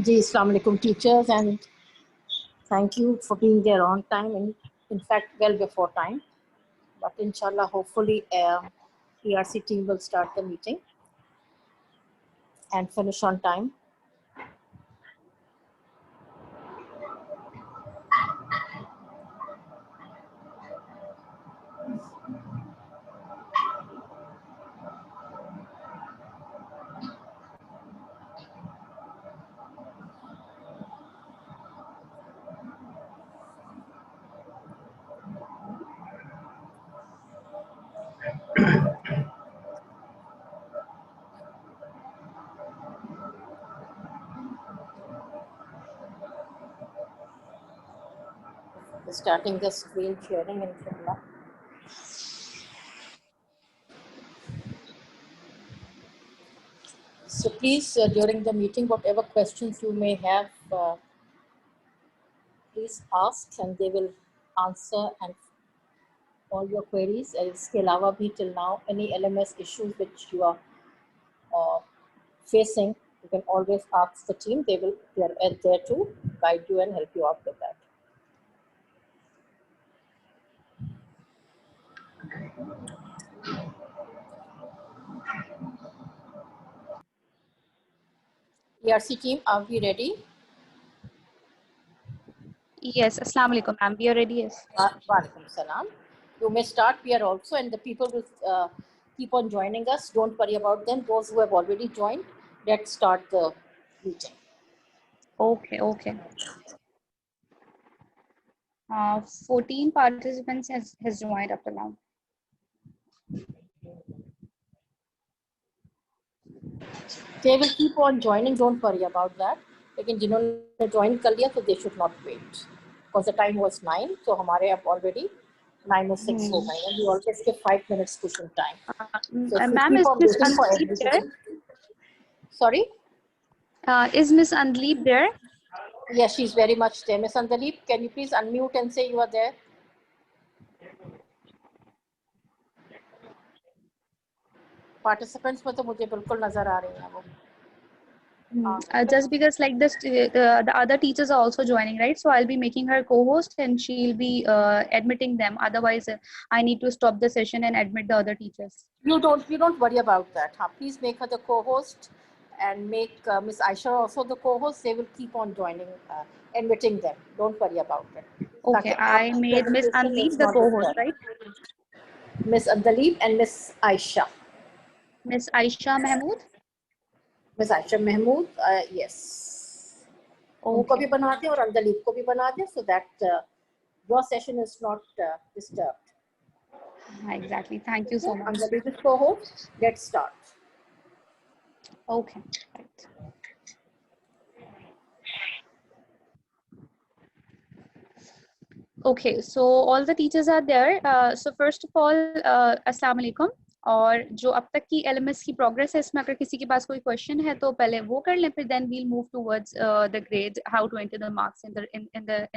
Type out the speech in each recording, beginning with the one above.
Ji, Assalamu alaikum teachers, and thank you for being there on time, and in fact well before time. But inshallah, hopefully ERC team will start the meeting and finish on time. Starting the screen sharing, inshallah. So please, during the meeting, whatever questions you may have, please ask, and they will answer and all your queries. इसके अलावा भी till now, any LMS issues which you are facing, you can always ask the team. They are there to guide you and help you out with that. ERC team, are we ready? Yes, Assalamu alaikum, ma'am. We are ready. Yes. Walaikum salam. You may start. We are also, and the people will keep on joining us. Don't worry about them. Those who have already joined, let's start the meeting. Okay, okay. 14 participants has joined up to now. They will keep on joining. Don't worry about that. लेकिन जिन्होंने join कर लिया, so they should not wait, because the time was 9. So हमारे अब already 9:06 हो गए, and we always give 5 minutes cushion time. So Ma'am, is Miss Anleep there? Sorry? Is Miss Anleep there? Yes, she's very much there. Miss Andaleep, can you please unmute and say you are there? Participants में तो मुझे बिल्कुल नजर आ रही हैं वो. Just because like this, the other teachers are also joining, right? So I'll be making her co-host, and she'll be admitting them. Otherwise, I need to stop the session and admit the other teachers. You don't worry about that. Please make her the co-host, and make Miss Aisha also the co-host. They will keep on joining, admitting them. Don't worry about it. Okay, I made Miss Anleep the co-host, right? Miss Andaleep and Miss Aisha. Miss Aisha Mahmood. Miss Aisha Mahmood, yes. उनको भी बना दें और अंदलीप को भी बना दें, so that your session is not disturbed. Exactly. Thank you so much. Andaleep is co-host. Let's start. Okay. Right. Okay. So all the teachers are there. So first of all, Assalamu alaikum. और जो अब तक की LMS की progress है, इसमें अगर किसी के पास कोई क्वेश्चन है तो पहले वो कर लें, फिर then we'll move towards the grade, how to enter the marks in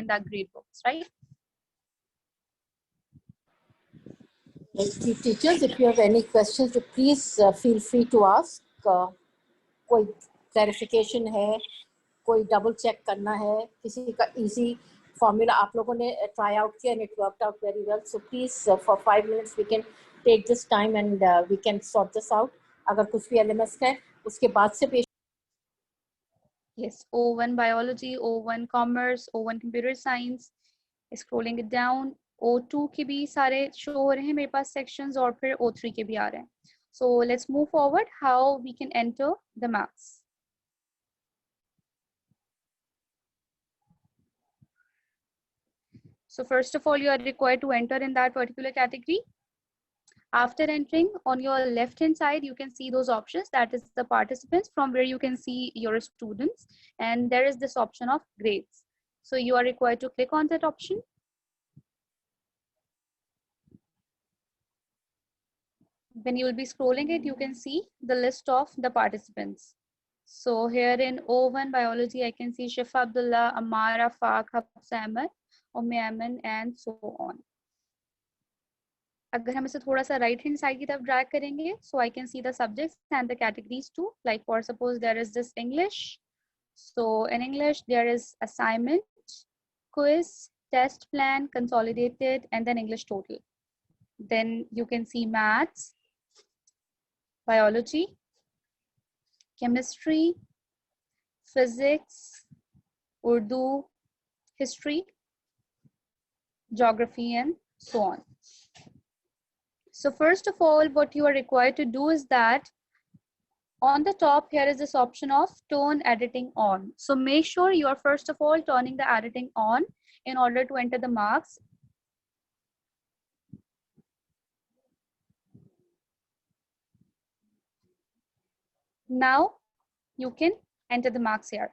that grade books, right? Teachers, if you have any questions, please feel free to ask. कोई clarification है, कोई double check करना है, किसी का easy formula आप लोगों ने try out किया and it worked out very well. So please, for 5 minutes we can take this time and we can sort this out. अगर कुछ भी LMS है, उसके बाद से पेश. Yes, O1 biology, O1 commerce, O1 computer science. Scrolling it down, O2 के भी सारे show हो रहे हैं मेरे पास sections, और फिर O3 के भी आ रहे हैं. So let's move forward how we can enter the maths. So first of all, you are required to enter in that particular category. After entering, on your left hand side you can see those options, that is the participants, from where you can see your students, and there is this option of grades. So you are required to click on that option. When you will be scrolling it, you can see the list of the participants. So here in O1 biology, I can see Shifa Abdullah, Amara, Faq, Hafsa Ahmed, Ayman, and so on. अगर हम इसे थोड़ा सा right hand side की तरफ drag करेंगे, so I can see the subjects and the categories too. Like for suppose there is this English. So in English there is assignment, quiz, test plan, consolidated, and then English total. Then you can see maths, biology, chemistry, physics, Urdu, history, geography, and so on. So first of all, what you are required to do is that on the top here is this option of turn editing on. So make sure you are first of all turning the editing on in order to enter the marks. Now you can enter the marks here.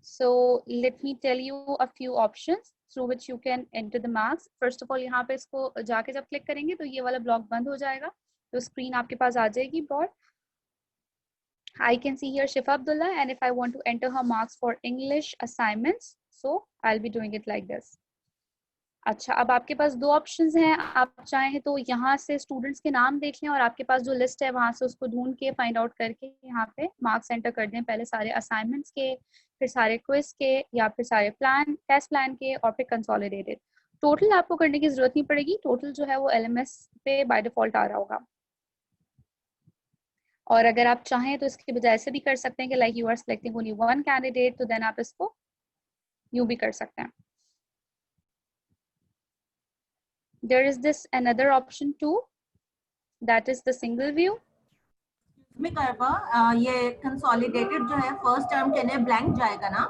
So let me tell you a few options through which you can enter the marks. First of all, यहाँ पे इसको जाके जब click करेंगे तो ये वाला block बंद हो जाएगा, तो screen आपके पास आ जाएगी broad. I can see here Shifa Abdullah, and if I want to enter her marks for English assignments, so I'll be doing it like this. अच्छा, अब आपके पास दो ऑप्शंस हैं, आप चाहें तो यहाँ से स्टूडेंट्स के नाम देख लें और आपके पास जो लिस्ट है वहाँ से उसको ढूंढ के फाइंड आउट करके यहाँ पे मार्क्स एंटर कर दें, पहले सारे असाइनमेंट्स के, फिर सारे क्विज के, या फिर सारे टेस्ट प्लान के, और फिर कंसोलिडेटेड। टोटल आपको करने की जरूरत नहीं पड़ेगी, टोटल जो है वो LMS पे बाय डिफॉल्ट आ रहा होगा। और अगर आप चाहें तो इसके बजाय ऐसे भी कर सकते हैं कि like you are selecting only one candidate, तो देन आप इसको यूं भी कर सकते हैं। There is this another option too, that is the single view. मैं करवा ये कंसोलिडेटेड जो है फर्स्ट टर्म के लिए ब्लैंक जाएगा ना?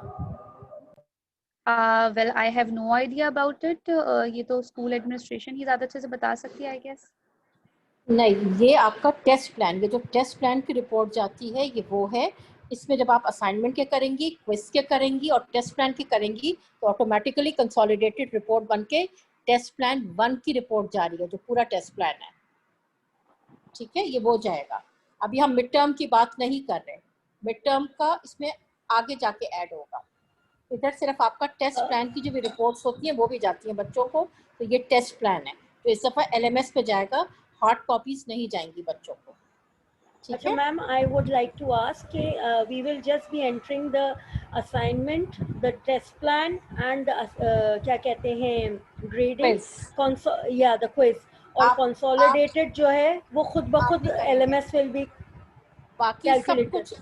Well, I have no idea about it. ये तो स्कूल एडमिनिस्ट्रेशन ही ज़्यादा अच्छे से बता सकती है, I guess. नहीं, ये आपका टेस्ट प्लान, ये जो टेस्ट प्लान की रिपोर्ट जाती है ये वो है। इसमें जब आप असाइनमेंट के करेंगी, क्विज के करेंगी और टेस्ट प्लान की करेंगी तो ऑटोमेटिकली कंसोलिडेटेड रिपोर्ट बनके टेस्ट प्लान 1 की रिपोर्ट जा रही है, जो पूरा टेस्ट प्लान है। ठीक है, ये वो जाएगा। अभी हम मिड टर्म की बात नहीं कर रहे, मिड टर्म का इसमें आगे जाके ऐड होगा। इधर सिर्फ आपका टेस्ट प्लान की जो भी रिपोर्ट्स होती हैं वो भी जाती हैं बच्चों को, तो ये टेस्ट प्लान है, तो इस दफ़ा LMS पे जाएगा, हार्ड कॉपीज नहीं जाएंगी बच्चों को। अच्छा ma'am, I would like to ask we will just be entering the assignment, the test plan and क्या कहते हैं ग्रेडिंग या द क्विज, और कंसोलिडेटेड जो है वो खुद ब खुद LMS विल बी, बाकी सब कुछ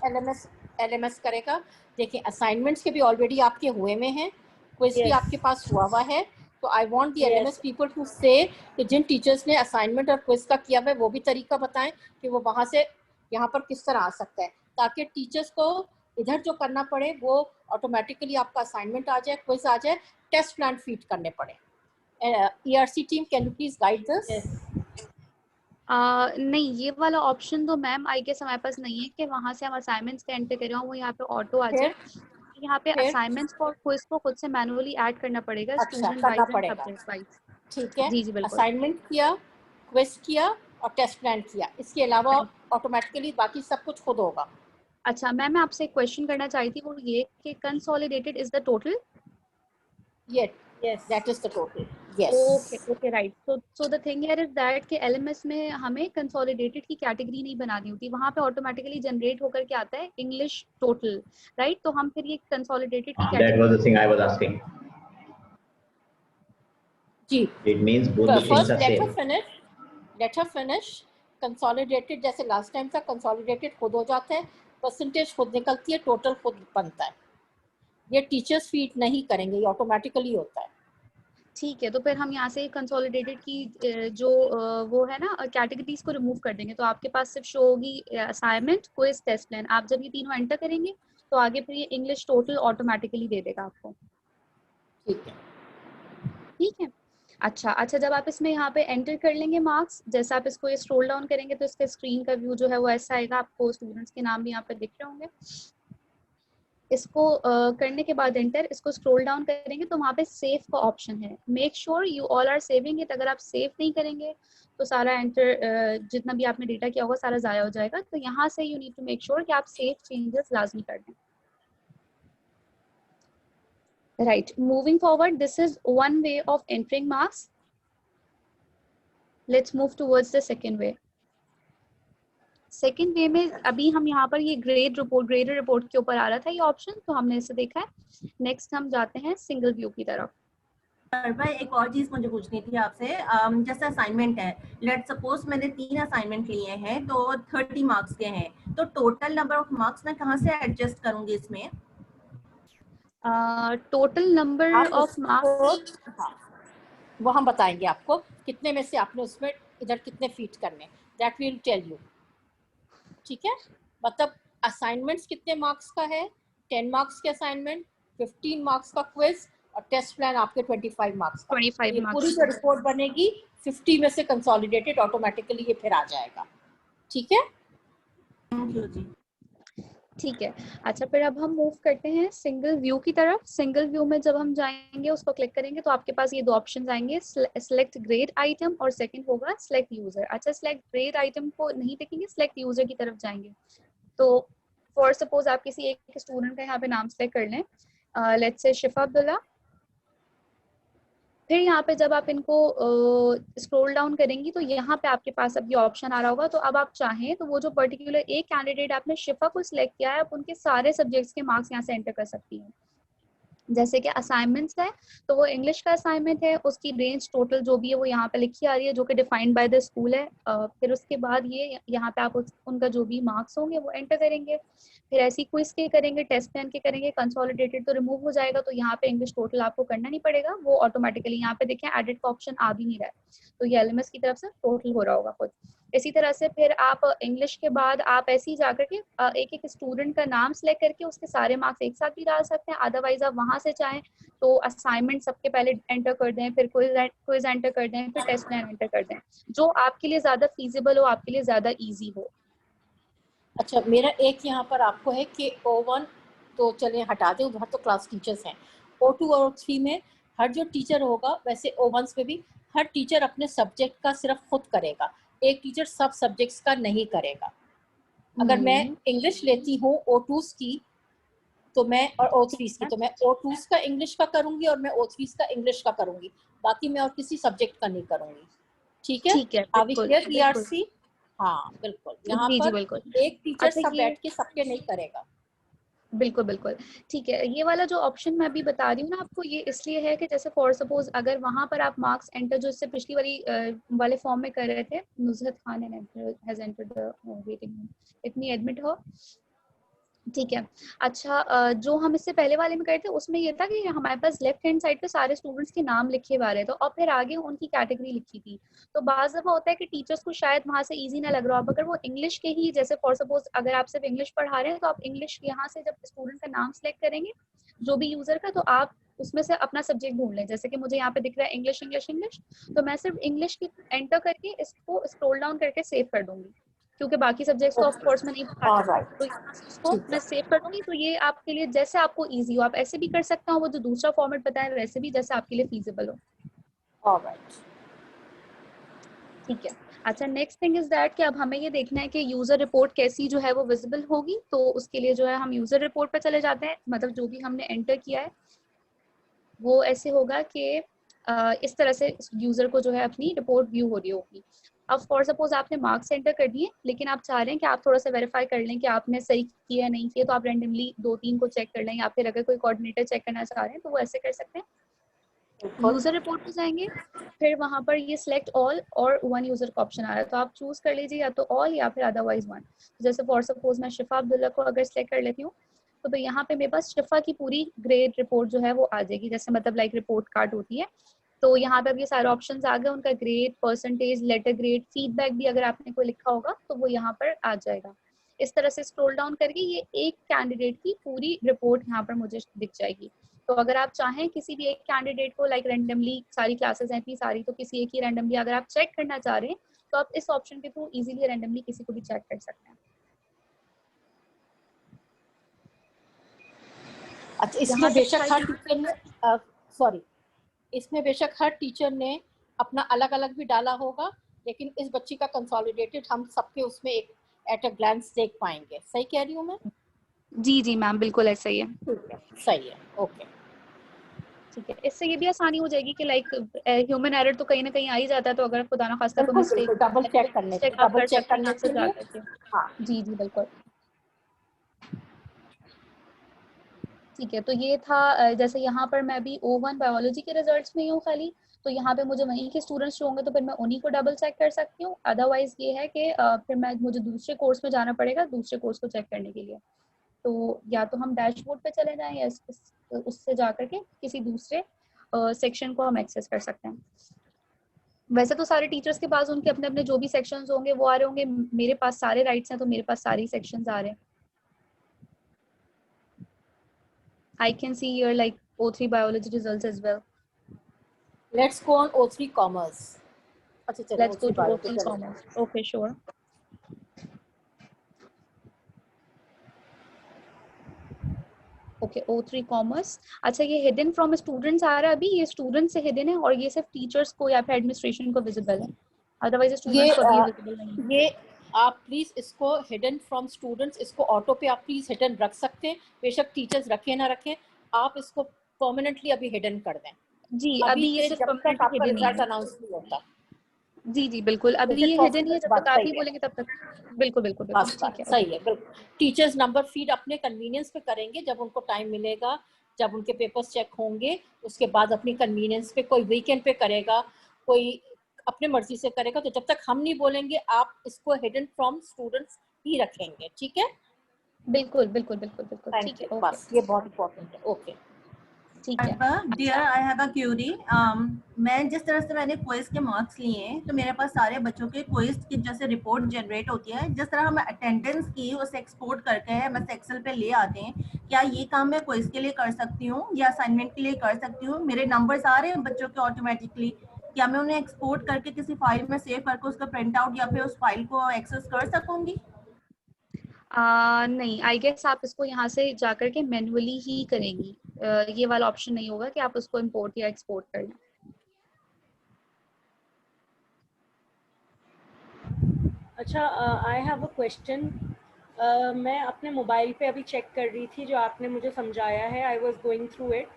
LMS करेगा। देखिए असाइनमेंट्स के भी ऑलरेडी आपके हुए में हैं, क्विज भी आपके पास हुआ है, तो I want the LMS people to say कि जिन टीचर्स ने असाइनमेंट और क्विज का किया हुआ है वो भी तरीका बताएं कि वो वहाँ से यहाँ पर किस तरह आ सकता है, ताकि टीचर्स को इधर जो करना पड़े वो ऑटोमेटिकली आपका असाइनमेंट आ जाए, क्विज आ जाए, टेस्ट प्लान फीड करने पड़े। ERC team, can you please guide this? नहीं, ये वाला ऑप्शन तो मैम आई गेस हमारे पास नहीं है कि वहाँ से हम असाइनमेंट्स का एंटर करें वो यहाँ पे ऑटो आ जाए। यहाँ पे असाइनमेंट्स को क्विज को खुद से मैनुअली ऐड करना पड़ेगा, student wise and subject wise. ठीक है, जी जी बिल्कुल। असाइनमेंट किया, क्विज किया और टेस्ट प्लान किया, इसके अलावा ऑटोमेटिकली बाकी सब कुछ खुद होगा। अच्छा मैम, मैं आपसे एक क्वेश्चन करना चाहती थी, वो ये कि consolidated is the total? Yes, that is the total. Yes. Okay, right. So the thing here is that कि LMS में हमें कंसोलिडेटेड की कैटेगरी नहीं बनानी होती, वहाँ पे ऑटोमेटिकली जनरेट होकर के आता है इंग्लिश टोटल, राइट? तो हम फिर ये कंसोलिडेटेड की category, that was the thing I was asking. जी, it means both the things are same. let her finish. Consolidated जैसे लास्ट टाइम था, कंसोलिडेटेड खुद हो जाता है, परसेंटेज खुद निकलती है, टोटल खुद बनता है। ये टीचर्स फीड नहीं करेंगे, ये ऑटोमेटिकली होता है। ठीक है, तो फिर हम यहाँ से कंसोलिडेटेड की जो वो है ना कैटेगरीज को रिमूव कर देंगे, तो आपके पास सिर्फ शो होगी असाइनमेंट, क्विज, टेस्ट प्लान। आप जब ये तीनों एंटर करेंगे तो आगे फिर ये इंग्लिश टोटल ऑटोमेटिकली दे देगा आपको। ठीक है, ठीक है। अच्छा, जब आप इसमें यहाँ पे एंटर कर लेंगे मार्क्स, जैसे आप इसको ये स्क्रॉल डाउन करेंगे तो इसका स्क्रीन का व्यू जो है वो ऐसा आएगा, आपको स्टूडेंट्स के नाम भी यहाँ पे दिख रहे होंगे। इसको करने के बाद एंटर, इसको स्क्रॉल डाउन करेंगे तो वहाँ पे सेव का ऑप्शन है। Make sure you all are saving it. अगर आप सेव नहीं करेंगे तो सारा एंटर जितना भी आपने डेटा किया होगा सारा ज़ाया हो जाएगा। तो यहाँ से you need to make sure कि आप सेव चेंजेस लाजमी कर दें। Right, moving forward, this is one way of entering marks. Let's move towards the second way. Second way में अभी हम यहाँ पर ये ग्रेडर रिपोर्ट के ऊपर आ रहा था ये ऑप्शन, तो हमने इसे देखा है। नेक्स्ट हम जाते हैं सिंगल व्यू की तरफ। भाई एक और चीज मुझे पूछनी थी आपसे, जैसे असाइनमेंट है, लेट सपोज मैंने 3 असाइनमेंट लिए हैं तो 30 मार्क्स के हैं, तो टोटल नंबर ऑफ मार्क्स मैं कहाँ से एडजस्ट करूंगी इसमें? टोटल नंबर ऑफ मार्क्स वो हम बताएंगे आपको कितने में से आपने उसमें इधर कितने फीट करने, दैट विल टेल यू। ठीक है, मतलब असाइनमेंट्स कितने मार्क्स का है, 10 मार्क्स के असाइनमेंट, 15 मार्क्स का क्विज और टेस्ट प्लान आपके 25 मार्क्स का। 25 ये पूरी जो रिपोर्ट बनेगी 50 में से कंसोलिडेटेड ऑटोमेटिकली ये फिर आ जाएगा। ठीक है, थैंक यू जी। ठीक है। अच्छा, फिर अब हम मूव करते हैं सिंगल व्यू की तरफ। सिंगल व्यू में जब हम जाएंगे, उसको क्लिक करेंगे तो आपके पास ये दो ऑप्शंस आएंगे, सिलेक्ट ग्रेड आइटम और सेकंड होगा सिलेक्ट यूजर। अच्छा, सिलेक्ट ग्रेड आइटम को नहीं देखेंगे, सिलेक्ट यूजर की तरफ जाएंगे। तो फॉर सपोज आप किसी एक स्टूडेंट का यहाँ पे नाम सेलेक्ट कर लें, लेट्स से शिफा अब्दुल्ला। फिर यहाँ पे जब आप इनको स्क्रॉल डाउन करेंगी तो यहाँ पे आपके पास अब ये ऑप्शन आ रहा होगा। तो अब आप चाहें तो वो जो पर्टिकुलर एक कैंडिडेट आपने शिफा को सिलेक्ट किया है, आप उनके सारे सब्जेक्ट्स के मार्क्स यहाँ से एंटर कर सकती हैं। जैसे कि असाइनमेंट्स है तो वो इंग्लिश का असाइनमेंट है, उसकी रेंज टोटल जो भी है वो यहाँ पे लिखी आ रही है, जो कि डिफाइंड बाय द स्कूल है। फिर उसके बाद ये यहाँ पे आप उनका जो भी मार्क्स होंगे वो एंटर करेंगे। फिर ऐसी क्विज के करेंगे, टेस्ट प्लान के करेंगे, कंसोलिडेटेड तो रिमूव हो जाएगा, तो यहाँ पे इंग्लिश टोटल आपको करना नहीं पड़ेगा, वो ऑटोमेटिकली यहाँ पे देखें एडिट का ऑप्शन आ भी नहीं रहा है, तो ये एलएमएस की तरफ से टोटल हो रहा होगा खुद। इसी तरह से फिर आप इंग्लिश के बाद आप ऐसे ही जाकर के एक एक स्टूडेंट का नाम सेलेक्ट करके उसके सारे मार्क्स एक साथ भी डाल सकते हैं। अदरवाइज आप वहां से चाहें तो असाइनमेंट सबके पहले एंटर कर दें, फिर क्विज एंटर कर दें, फिर टेस्ट प्लान एंटर कर दें, जो आपके लिए ज्यादा फीजिबल हो, आपके लिए ज्यादा इजी हो। अच्छा, मेरा एक यहाँ पर आपको है कि O1 तो चले हटा दें, उधर तो क्लास टीचर्स हैं। O2 और O3 में हर जो टीचर होगा, वैसे O1 में भी हर टीचर अपने सब्जेक्ट का सिर्फ खुद करेगा, एक टीचर सब सब्जेक्ट्स का नहीं करेगा। अगर मैं इंग्लिश लेती हूँ O2 की तो मैं, और O3 की तो मैं O2 का इंग्लिश का करूंगी और मैं O3 का इंग्लिश का करूंगी, बाकी मैं और किसी सब्जेक्ट का नहीं करूंगी। ठीक है, PRC? हाँ बिल्कुल, यहाँ पर एक टीचर सब बैठ के सबके नहीं करेगा। बिल्कुल बिल्कुल ठीक है। ये वाला जो ऑप्शन मैं अभी बता रही हूँ ना आपको, ये इसलिए है कि जैसे फॉर सपोज अगर वहां पर आप मार्क्स एंटर जो इससे पिछली वाले फॉर्म में कर रहे थे, Nuzhat Khan has entered the waiting room, इतनी एडमिट हो। ठीक है। अच्छा, जो हम इससे पहले वाले में करते उसमें ये था कि हमारे पास लेफ्ट हैंड साइड पे सारे स्टूडेंट्स के नाम लिखे हुए आ रहे थे और फिर आगे उनकी कैटेगरी लिखी थी। तो बाज़ दफ़ा होता है कि टीचर्स को शायद वहाँ से इजी ना लग रहा हो, अगर वो इंग्लिश के ही, जैसे फॉर सपोज अगर आप सिर्फ इंग्लिश पढ़ा रहे हैं तो आप इंग्लिश यहाँ से जब स्टूडेंट का नाम सेलेक्ट करेंगे जो भी यूजर का, तो आप उसमें से अपना सब्जेक्ट ढूंढ लें। जैसे कि मुझे यहाँ पे दिख रहा है इंग्लिश इंग्लिश इंग्लिश, तो मैं सिर्फ इंग्लिश की एंटर करके इसको स्क्रॉल डाउन करके सेव कर दूंगी, क्योंकि बाकी सब्जेक्ट्स को ऑफ कोर्स मैं नहीं पढ़ा, तो यहाँ से इसको मैं सेव कर दूंगी। तो ये आपके लिए जैसे आपको इजी हो, आप ऐसे भी कर सकते हो, वो जो दूसरा फॉर्मेट बताया वैसे भी, जैसे आपके लिए फीजिबल हो। ऑलराइट, ठीक है। अच्छा, नेक्स्ट थिंग इज दैट कि अब हमें ये देखना है कि यूजर रिपोर्ट कैसी जो है वो विजिबल होगी। तो उसके लिए जो है हम यूजर रिपोर्ट पर चले जाते हैं, मतलब जो भी हमने एंटर किया है वो ऐसे होगा कि इस तरह से यूजर को जो है अपनी रिपोर्ट व्यू हो रही होगी। अब फॉर सपोज आपने मार्क्स एंटर कर दिए, लेकिन आप चाह रहे हैं कि आप थोड़ा सा वेरीफाई कर लें कि आपने सही किया नहीं किया, तो आप रैंडमली 2-3 को चेक कर लें, या फिर अगर कोई कोऑर्डिनेटर चेक करना चाह रहे हैं तो वो ऐसे कर सकते हैं। यूजर रिपोर्ट पे जाएंगे, फिर वहां पर ये सिलेक्ट ऑल और वन यूजर का ऑप्शन आ रहा है, तो आप चूज कर लीजिए या तो ऑल या फिर अदरवाइज वन। जैसे फॉर सपोज मैं शिफा अब्दुल्ला को अगर सिलेक्ट कर लेती हूँ तो यहाँ पे मेरे पास शिफा की पूरी ग्रेड रिपोर्ट जो है वो आ जाएगी, जैसे मतलब लाइक रिपोर्ट कार्ड होती है। तो यहाँ पे अब ये सारे ऑप्शंस आ गए, उनका grade, percentage, letter grade, feedback भी अगर आपने कोई लिखा होगा तो वो यहाँ पर आ जाएगा। इस तरह से स्क्रॉल डाउन करके ये एक कैंडिडेट की पूरी रिपोर्ट यहाँ पर मुझे दिख जाएगी। तो अगर आप चाहें किसी भी एक कैंडिडेट को लाइक रैंडमली, सारी क्लासेस हैं इतनी सारी, तो किसी एक ही रैंडमली अगर आप चेक करना चाह रहे हैं तो आप इस ऑप्शन के थ्रू इजीली रैंडमली किसी को भी चेक कर सकते हैं। अच्छा, इसमें बेशक हर टीचर ने सॉरी इसमें बेशक हर टीचर ने अपना अलग अलग भी डाला होगा, लेकिन इस बच्ची का कंसोलिडेटेड हम सबके उसमें एक एट अ ग्लैंस देख पाएंगे। सही कह रही हूँ मैं? जी जी मैम, बिल्कुल ऐसा ही है। ठीक है, सही है, ओके ठीक है। इससे ये भी आसानी हो जाएगी कि लाइक ह्यूमन एरर तो कहीं ना कहीं आ ही जाता है, तो अगर खुदा ना खास्ता कोई मिस्टेक डबल चेक करने के आप कर सकते हैं आपसे जा करके। हाँ जी जी बिल्कुल। ठीक है, तो ये था जैसे यहाँ पर मैं भी O1 बायोलॉजी के रिजल्ट्स में ही हूँ खाली, तो यहाँ पे मुझे वहीं के स्टूडेंट्स जो होंगे तो फिर मैं उन्हीं को डबल चेक कर सकती हूँ। अदरवाइज ये है कि फिर मुझे दूसरे कोर्स में जाना पड़ेगा दूसरे कोर्स को चेक करने के लिए। तो या तो हम डैशबोर्ड पे चले जाएं या उससे जा करके किसी दूसरे सेक्शन को हम एक्सेस कर सकते हैं। वैसे तो सारे टीचर्स के पास उनके अपने अपने जो भी सेक्शंस होंगे वो आ रहे होंगे, मेरे पास सारे राइट्स हैं तो मेरे पास सारे सेक्शंस आ रहे हैं। I can see your like O3 biology results as well. Let's go on O3 commerce. अच्छा चलो, Let's go to O3 commerce. Okay, sure. Okay, O3 commerce. अच्छा, ये hidden from students आ रहा है अभी, ये students से hidden है और ये सिर्फ teachers को या फिर administration को visible है, otherwise students को भी visible नहीं है। ये आप प्लीज इसको हिडन फ्रॉम स्टूडेंट्स, इसको ऑटो पे आप प्लीज हिडन रख सकते हैं, बेशक टीचर्स रखें ना रखें, आप इसको परमानेंटली अभी हिडन कर दें। जी अभी ये सिर्फ जब तक आपका रिजल्ट अनाउंस नहीं होता। जी जी बिल्कुल, अभी ये हिडन ही है, जब तक आप नहीं बोलेंगे तब तक। बिल्कुल बिल्कुल बिल्कुल, ठीक है, सही है, बिल्कुल। टीचर्स नंबर फीड अपने कन्वीनियंस पे करेंगे, जब उनको टाइम मिलेगा, जब उनके पेपर्स चेक होंगे, उसके बाद अपनी कन्वीनियंस पे, कोई वीकेंड पे करेगा, कोई अपने मर्जी से करेगा। तो जब तक हम नहीं बोलेंगे आप इसको हिडन फ्रॉम स्टूडेंट्स ही रखेंगे, ठीक है? बिल्कुल बिल्कुल बिल्कुल बिल्कुल, ठीक है, बस ये बहुत इंपॉर्टेंट है। ओके ठीक है। Dear, I have a query. मैं जिस तरह से मैंने क्विज के मार्क्स लिए हैं, तो मेरे पास सारे बच्चों के क्विज की जैसे रिपोर्ट जनरेट होती है, जिस तरह हम अटेंडेंस की उसे एक्सपोर्ट करके है बस एक्सेल पे ले आते हैं, क्या ये काम मैं क्विज के लिए कर सकती हूँ या असाइनमेंट के लिए कर सकती हूँ? मेरे नंबर्स आ रहे हैं बच्चों के ऑटोमेटिकली, क्या मैं उन्हें एक्सपोर्ट करके किसी फाइल में सेव करके उसका प्रिंट आउट या फिर उस फाइल को एक्सेस कर सकूंगी? नहीं, आई गेस आप इसको यहाँ से जाकर के मैन्युअली ही करेंगी, ये वाला ऑप्शन नहीं होगा कि आप उसको इंपोर्ट या एक्सपोर्ट कर लें। अच्छा, आई हैव अ क्वेश्चन। मैं अपने मोबाइल पे अभी चेक कर रही थी जो आपने मुझे समझाया है, I was going through it.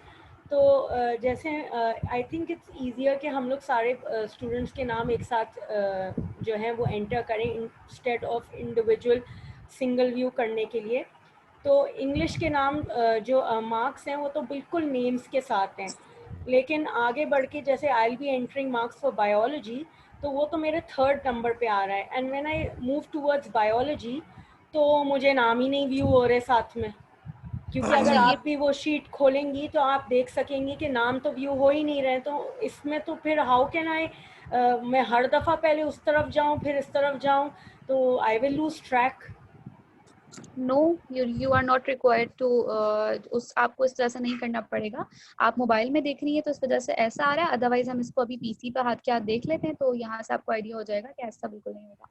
तो जैसे आई थिंक इट्स ईजियर कि हम लोग सारे स्टूडेंट्स के नाम एक साथ जो है वो एंटर करें instead of individual single view करने के लिए। तो इंग्लिश के नाम जो मार्क्स हैं वो तो बिल्कुल नेम्स के साथ हैं, लेकिन आगे बढ़ के जैसे I will be entering marks for biology, तो वो तो मेरे 3rd नंबर पे आ रहा है, and when I move towards biology तो मुझे नाम ही नहीं व्यू हो रहे साथ में, क्योंकि अगर आप भी वो शीट खोलेंगी तो आप देख सकेंगी कि नाम तो व्यू हो ही नहीं रहे। तो इसमें तो फिर हाउ कैन आई, मैं हर दफ़ा पहले उस तरफ जाऊं फिर इस तरफ जाऊं, तो I will lose track. No, you are not required to, आपको इस तरह से नहीं करना पड़ेगा। आप मोबाइल में देख रही है तो इस वजह से ऐसा आ रहा है, अदरवाइज हम इसको अभी पीसी पे हाथ के हाथ देख लेते हैं तो यहाँ से आपको आइडिया हो जाएगा कि ऐसा बिल्कुल नहीं होगा।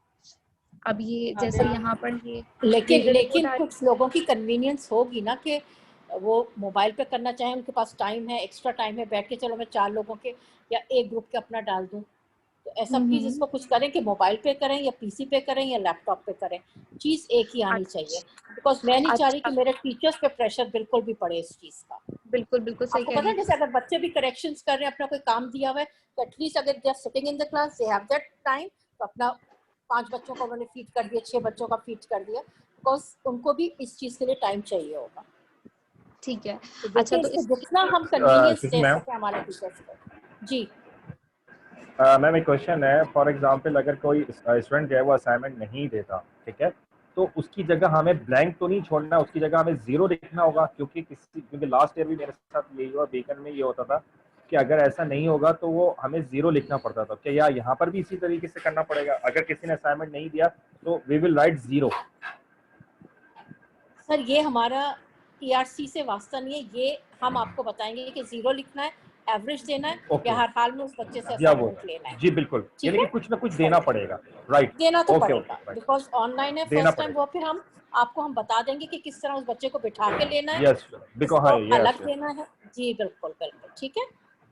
अब ये जैसे यहाँ पर ये लेकिन कुछ लोगों की कन्वीनियंस होगी ना कि वो मोबाइल पे करना चाहें, उनके पास टाइम है, एक्स्ट्रा टाइम है, बैठ के चलो मैं 4 लोगों के या एक ग्रुप के अपना डाल दूं, तो ऐसा प्लीज इसको कुछ करें कि मोबाइल पे करें या पीसी पे करें या लैपटॉप पे करें, चीज एक ही आनी चाहिए, बिकॉज मैं नहीं चाह रही कि मेरे टीचर्स पे प्रेशर बिल्कुल भी पड़े इस चीज का। बिल्कुल बिल्कुल सही आपको पता है, जैसे अगर बच्चे भी करेक्शंस कर रहे हैं, अपना कोई काम दिया हुआ है, तो एटलीस्ट अगर they are sitting in the class, they have that time, तो अपना 5 बच्चों को उन्होंने फीड कर दिया, 6 बच्चों का फीड कर दिया, बिकॉज उनको भी इस चीज के लिए टाइम चाहिए होगा। ठीक है, तो अच्छा, तो जितना हम कन्वीनियंस दे सकें हमारे टीचर्स को। जी मैम एक क्वेश्चन है, फॉर एग्जांपल अगर कोई स्टूडेंट जो है वो असाइनमेंट नहीं देता, ठीक है, तो उसकी जगह हमें ब्लैंक तो नहीं छोड़ना, उसकी जगह हमें 0 लिखना होगा, क्योंकि लास्ट ईयर भी मेरे साथ यही हुआ, बीकन में ये होता था कि अगर ऐसा नहीं होगा तो वो हमें 0 लिखना पड़ता था। क्या यहाँ पर भी इसी तरीके से करना पड़ेगा? अगर किसी ने असाइनमेंट नहीं दिया तो वी विल राइट 0। सर, ये हमारा ERC से वास्ता नहीं है, ये हम आपको बताएंगे कि 0 लिखना है, एवरेज देना है Okay. या हर हाल में उस बच्चे से या वो असाइनमेंट लेना है। जी बिल्कुल, ठीक यानी है? कि कुछ ना कुछ देना पड़ेगा, राइट? देना तो ओके पड़ेगा ओके, बिकॉज ऑनलाइन है देना फर्स्ट टाइम, पड़ेगा। वो फिर हम आपको हम बता देंगे कि किस तरह उस बच्चे को बिठा के लेना है, यस बिकॉज किसको हाँ यस अलग देना है। जी बिल्कुल बिल्कुल, ठीक है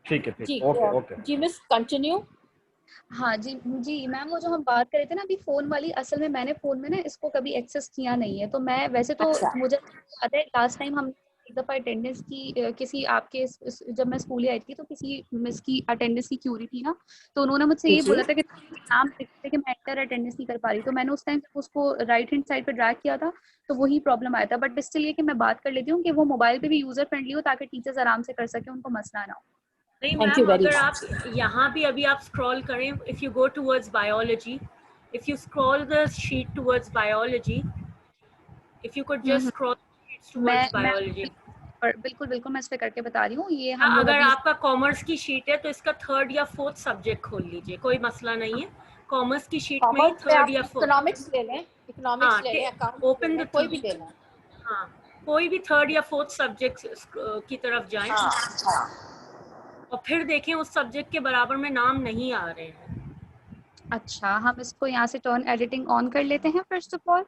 ठीक है, जी। ठीक, ओके ओके। जी मिस कंटिन्यू। हाँ जी जी मैम, वो जो हम बात कर रहे थे ना अभी फोन वाली, असल में मैंने फोन में ना इसको कभी एक्सेस किया नहीं है, तो मैं वैसे तो अच्छा। मुझे याद है लास्ट टाइम हम एक दफा अटेंडेंस की किसी आपके जब मैं स्कूल आई थी तो किसी मिस की अटेंडेंस की क्यूरी थी ना, तो उन्होंने मुझसे ये जी। बोला था कि नाम लिखते कि मैं एंटर अटेंडेंस नहीं कर पा रही, तो मैंने उस टाइम जब उसको राइट हैंड साइड पे ड्रैग किया था तो वही प्रॉब्लम आया था। बट इसलिए ये कि मैं बात कर लेती हूँ कि वो मोबाइल पे भी यूजर फ्रेंडली हो ताकि टीचर्स आराम से कर सके, उनको मसला ना हो। नहीं Thank you मैम, very अगर much. आप यहाँ भी अभी आप स्क्रॉल करें, if you go towards biology, if you scroll the sheet towards biology, if you could just scroll towards मैं बायोलॉजी। बिल्कुल बिल्कुल मैं इस पे करके बता रही हूँ। ये हम लोग अगर अभी आपका कॉमर्स की शीट है तो इसका 3rd या 4th सब्जेक्ट खोल लीजिए, कोई मसला नहीं है। कॉमर्स की शीट में ही कॉमर्स में 3rd आप या 4th, इकोनॉमिक्स ले लें, इकोनॉमिक्स ले लें, अकाउंट्स ले ओपन लें, द, कोई भी ले लें। हाँ कोई भी 3rd या 4th सब्जेक्ट की तरफ जाएं हाँ हाँ। और फिर देखें उस सब्जेक्ट के बराबर में नाम नहीं आ रहे हैं। अच्छा, हम इसको यहाँ से टर्न एडिटिंग ऑन कर लेते हैं फर्स्ट ऑफ ऑल,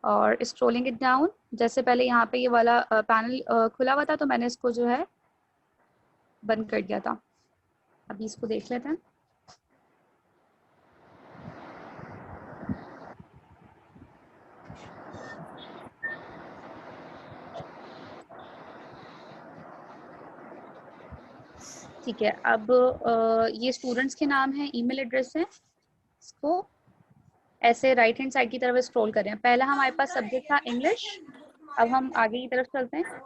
और स्क्रोलिंग इट डाउन। जैसे पहले यहाँ पे ये वाला पैनल खुला हुआ था तो मैंने इसको जो है बंद कर दिया था। अभी इसको देख लेते हैं। ठीक है, अब ये स्टूडेंट्स के नाम है, ईमेल एड्रेस है, इसको ऐसे राइट हैंड साइड की तरफ स्क्रॉल कर रहे हैं। पहला हमारे पास सब्जेक्ट था इंग्लिश, अब हम आगे की तरफ चलते हैं।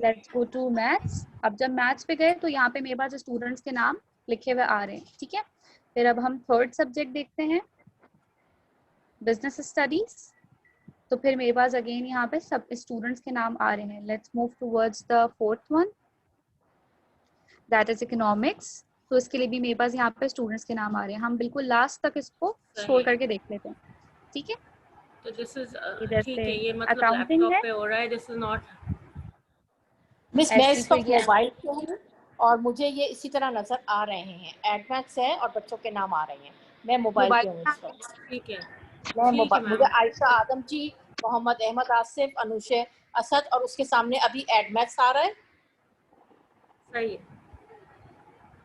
Let's go to maths. अब जब मैथ्स पे गए तो यहाँ पे मेरे पास स्टूडेंट्स के नाम लिखे हुए आ रहे हैं, ठीक है। फिर अब हम 3rd सब्जेक्ट देखते हैं, बिजनेस स्टडीज। तो फिर मेरे पास अगेन यहाँ पे सब स्टूडेंट्स के नाम आ रहे हैं। Let's move towards the 4th one, that is economics. तो इसके लिए भी मेरे पास यहाँ पे स्टूडेंट्स के नाम आ रहे हैं। हम बिल्कुल लास्ट तक इसको स्क्रॉल करके देख लेते हैं, ठीक है। तो दिस इज इधर ठीक से है, ये मतलब अकाउंटिंग लैपटॉप है, पे हो रहा है, दिस इज नॉट। मिस मैं ऐसी इस फिर वक्त ये मोबाइल पे हूँ और मुझे ये इसी तरह नजर आ रहे हैं, एडमैक्स है और बच्चों के नाम आ रहे हैं। मैं मोबाइल पे हूँ इस वक्त। ठीक है, मैं ठीक है मोबाइल, मुझे मैम। आयशा आदम जी, मोहम्मद अहमद आसिफ, अनुशे असद और उसके सामने अभी एडमैक्स आ रहा है, सही है,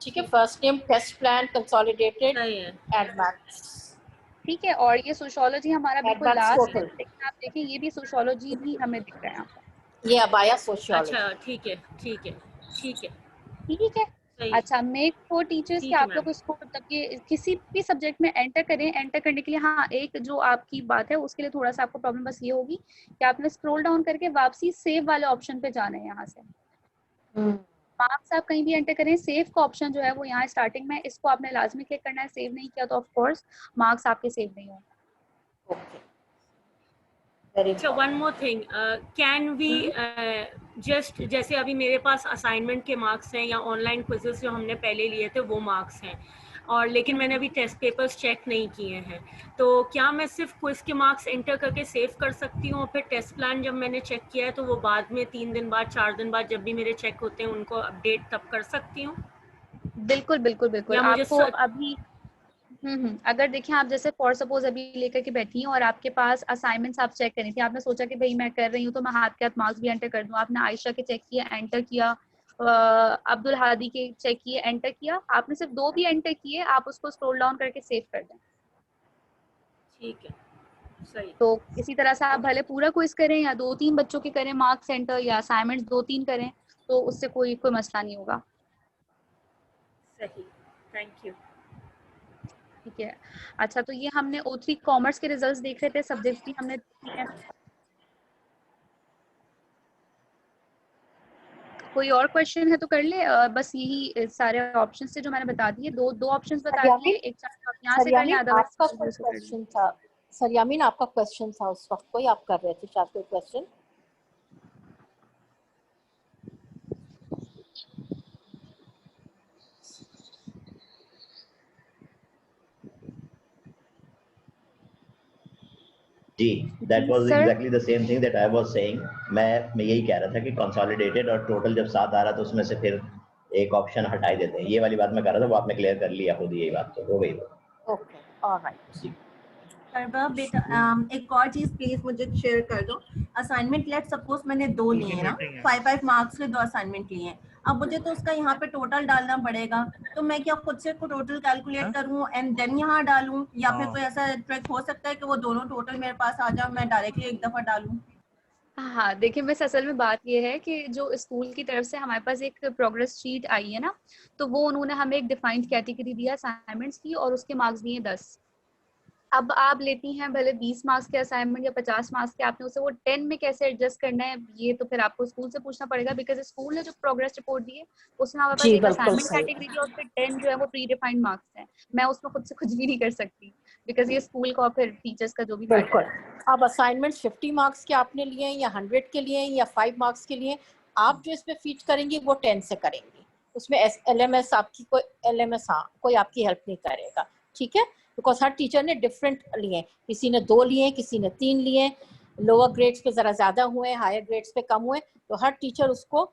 ठीक है। First name test plan consolidated सही है। एडमैक्स, ठीक है। और ये सोशियोलॉजी हमारा बिल्कुल एडमैक्स लास्ट है, टोटल, लेकिन आप देखें ये भी सोशियोलॉजी भी हमें दिख रहा है यहाँ पर। ये अबाया सोशियोलॉजी। अच्छा ठीक है, ठीक है, ठीक है, ठीक है। सही है, अच्छा, मेक फॉर टीचर्स के ठीक है आप मैम। लोग इसको मतलब कि किसी भी सब्जेक्ट में एंटर करें। एंटर करने के लिए हाँ, एक जो आपकी बात है उसके लिए थोड़ा सा आपको प्रॉब्लम बस ये होगी कि आपने स्क्रॉल डाउन करके वापसी सेव वाले ऑप्शन पे जाना है। यहाँ से मार्क्स आप कहीं भी एंटर करें, सेव का ऑप्शन जो है वो यहाँ स्टार्टिंग में, इसको आपने लाजमी क्लिक करना है। सेव नहीं किया तो ऑफ कोर्स मार्क्स आपके सेव नहीं होंगे। ओके, वेरी अच्छा, one more thing, can we just, जैसे अभी मेरे पास असाइनमेंट के मार्क्स हैं या ऑनलाइन क्विजेस जो हमने पहले लिए थे वो मार्क्स हैं, और लेकिन मैंने अभी टेस्ट पेपर्स चेक नहीं किए हैं, तो क्या मैं सिर्फ क्विज के मार्क्स एंटर करके सेव कर सकती हूँ और फिर टेस्ट प्लान जब मैंने चेक किया है तो वो बाद में 3 दिन बाद 4 दिन बाद जब भी मेरे चेक होते हैं उनको अपडेट तब कर सकती हूँ? बिल्कुल बिल्कुल बिल्कुल, या मुझे आपको अभी अगर देखिए आप जैसे फॉर सपोज अभी लेकर के बैठी हैं और आपके पास असाइनमेंट्स आप चेक करनी थी, आपने सोचा कि भाई मैं कर रही हूँ तो मैं हाथ के हाथ मार्क्स भी एंटर कर दूं। आपने आयशा के चेक किया, एंटर किया, अब्दुल हादी के चेक किए, एंटर किया, आपने सिर्फ 2 भी एंटर किए, आप उसको स्क्रॉल डाउन करके सेव कर दें। ठीक है, सही। तो इसी तरह से आप भले पूरा क्विज करें या 2-3 बच्चों के करें मार्क्स एंटर, या असाइनमेंट्स 2-3 करें, तो उससे कोई मसला नहीं होगा। सही, थैंक यू। ठीक है। अच्छा, तो ये हमने O3 कॉमर्स के रिजल्ट्स देख रहे थे, सब्जेक्ट्स भी हमने देख लिए। कोई और क्वेश्चन है तो कर ले। बस यही सारे ऑप्शंस थे जो मैंने बता दिए। दो ऑप्शंस बता दिए, एक चाहे आप यहाँ से कर लें, अदरवाइज आपका कोई क्वेश्चन था सरयामीन, आपका क्वेश्चन था उस वक्त कोई, आप कर रहे थे शायद कोई क्वेश्चन। जी, that was exactly the same thing that I was saying. मैं यही कह रहा था कि consolidated और total जब साथ आ रहा तो उसमें से फिर एक ऑप्शन हटा ही देते हैं। ये वाली बात मैं कर रहा था, वो आपने क्लियर कर लिया खुद, यही बात तो हो गई। Okay, alright. करवा बेटा, एक और चीज प्लीज मुझे शेयर कर दो। असाइनमेंट लेट सपोज मैंने 2 लिए हैं ना, 5 मार्क्स के 2 असाइनमेंट लिए हैं। अब मुझे तो उसका यहाँ पे टोटल डालना पड़ेगा, तो मैं क्या खुद से टोटल कैलकुलेट करूँ एंड देन यहाँ डालूं, या फिर कोई ऐसा ट्रिक हो सकता है कि वो दोनों टोटल मेरे पास आ जाए, मैं डायरेक्टली एक दफा डालूं? हाँ, देखिए मिस, असल में बात ये है कि जो स्कूल की तरफ से हमारे पास एक प्रोग्रेस शीट आई है ना, तो वो उन्होंने हमें एक डिफाइंड कैटेगरी दिया असाइनमेंट्स की और उसके मार्क्स दिए 10। अब आप लेती हैं भले 20 मार्क्स के असाइनमेंट या 50 मार्क्स के, आपने उसे वो 10 में कैसे एडजस्ट करना है, ये तो फिर आपको स्कूल से पूछना पड़ेगा, बिकॉज स्कूल ने जो प्रोग्रेस रिपोर्ट दी है उसमें हमारे पास एक असाइनमेंट कैटेगरी दी और फिर 10 जो है वो प्री डिफाइंड मार्क्स है। मैं उसमें खुद से कुछ भी नहीं कर सकती, बिकॉज ये स्कूल का और फिर टीचर्स का जो भी मैटर है। अब असाइनमेंट 50 मार्क्स के आपने लिए हैं या 100 के लिए हैं या 5 मार्क्स के लिए, आप जो इसमें फीड करेंगी वो 10 से करेंगी। उसमें LMS आपकी कोई LMS कोई आपकी हेल्प नहीं करेगा, ठीक है? बिकॉज हर टीचर ने डिफरेंट लिए, किसी ने 2 लिए, किसी ने 3 लिए, लोअर ग्रेड्स पे ज़रा ज़्यादा हुए, हायर ग्रेड्स पे कम हुए, तो हर टीचर उसको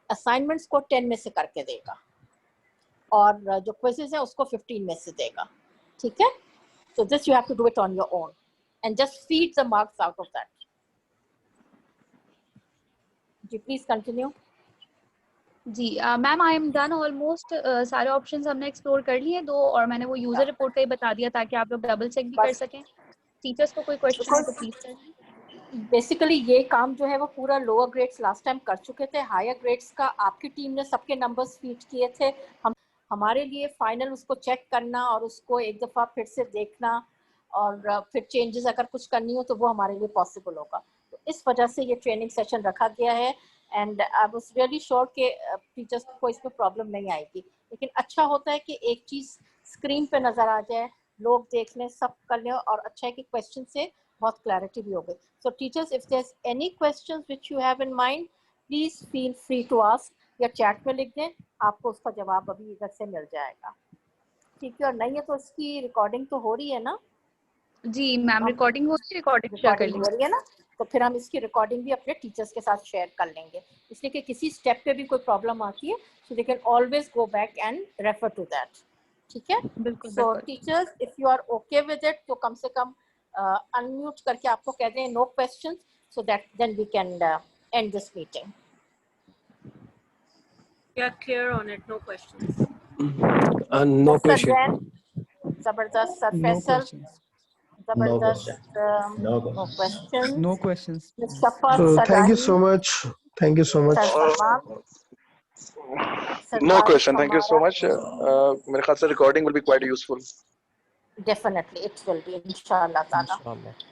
असाइनमेंट्स को 10 में से करके देगा और जो क्विज़ेस हैं उसको 15 में से देगा, ठीक है? So this you have to do it on your own and just feed the marks out of that. जी please continue. जी ma'am, I am done almost. सारे ऑप्शंस हमने एक्सप्लोर कर लिए 2, और मैंने वो यूजर रिपोर्ट का ही बता दिया ताकि आप लोग डबल चेक भी कर सकें। टीचर्स को कोई क्वेश्चन है तो प्लीज करें। बेसिकली ये काम जो है वो पूरा लोअर ग्रेड्स लास्ट टाइम कर चुके थे, हायर ग्रेड्स का आपकी टीम ने सबके नंबर्स फीड किए थे। हमारे लिए फाइनल उसको चेक करना और उसको एक दफ़ा फिर से देखना और फिर चेंजेस अगर कुछ करनी हो तो वो हमारे लिए पॉसिबल होगा। तो इस वजह से ये ट्रेनिंग सेशन रखा गया है and I was really sure कि टीचर्स को इसमें प्रॉब्लम नहीं आएगी। लेकिन अच्छा होता है कि एक चीज़ स्क्रीन पे नज़र आ जाए, लोग देख लें, सब कर लें, और अच्छा है कि क्वेश्चन से बहुत क्लैरिटी भी हो गई। So teachers, if there is any questions which you have in mind, please feel free to ask, या चैट में लिख दें, आपको उसका जवाब अभी इधर से मिल जाएगा, ठीक है? और नहीं है तो इसकी रिकॉर्डिंग तो हो रही है ना? जी मैम, रिकॉर्डिंग हो रही है ना, तो फिर हम इसकी रिकॉर्डिंग भी अपने टीचर्स के साथ शेयर कर लेंगे, इसलिए कि किसी स्टेप पे भी कोई प्रॉब्लम आती है so they can always go back and refer to that, ठीक है? So teachers, if you are okay with it तो कम से कम अनम्यूट करके आपको कह दें no questions, so that then we can end this meeting. We are clear on it, no questions. No question. Zabardast, Sir No Faisal. questions. Zabardast, No questions. No questions. Thank you so much. Thank you so much. No question. Thank you so much. मेरे ख्याल से recording will be quite useful. Definitely, it will be, inshallah ta'ala.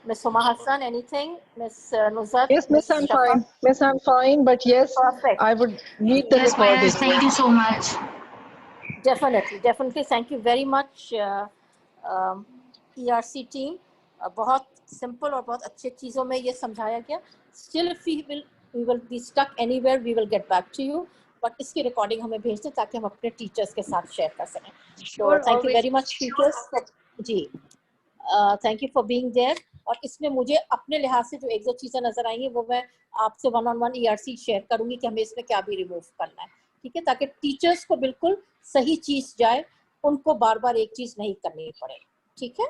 Miss Huma Hassan, anything? Miss Nuzhat? Yes, Miss, I'm fine. Miss, I'm fine, but yes, perfect. I would need the recording. Yes, thank you so much. Definitely. Thank you very much, ERC team. बहुत simple और बहुत अच्छे चीज़ों में ये समझाया गया. Still, if we will be stuck anywhere, we will get back to you. But इसकी recording हमें भेज दें ताकि हम अपने teachers के साथ share कर सकें. So thank you very much, teachers. जी, thank you for being there. और इसमें मुझे अपने लिहाज से जो एक दो चीज़ें नज़र आएंगी वो मैं आपसे 1-on-1 ERC शेयर करूंगी कि हमें इसमें क्या भी रिमूव करना है, ठीक है? ताकि टीचर्स को बिल्कुल सही चीज़ जाए, उनको बार बार एक चीज़ नहीं करनी पड़े, ठीक है?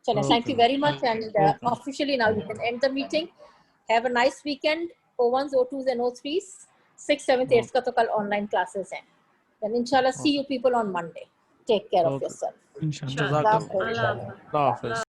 चलें, thank you very much and officially now you can and the meeting. Have a nice weekend. O1s, O2s and O3s, 6th, 7th, 8th का तो कल ऑनलाइन क्लासेस हैं। देन इंशाल्लाह see you people on Monday. Take care of yourself. इंशाल्लाह।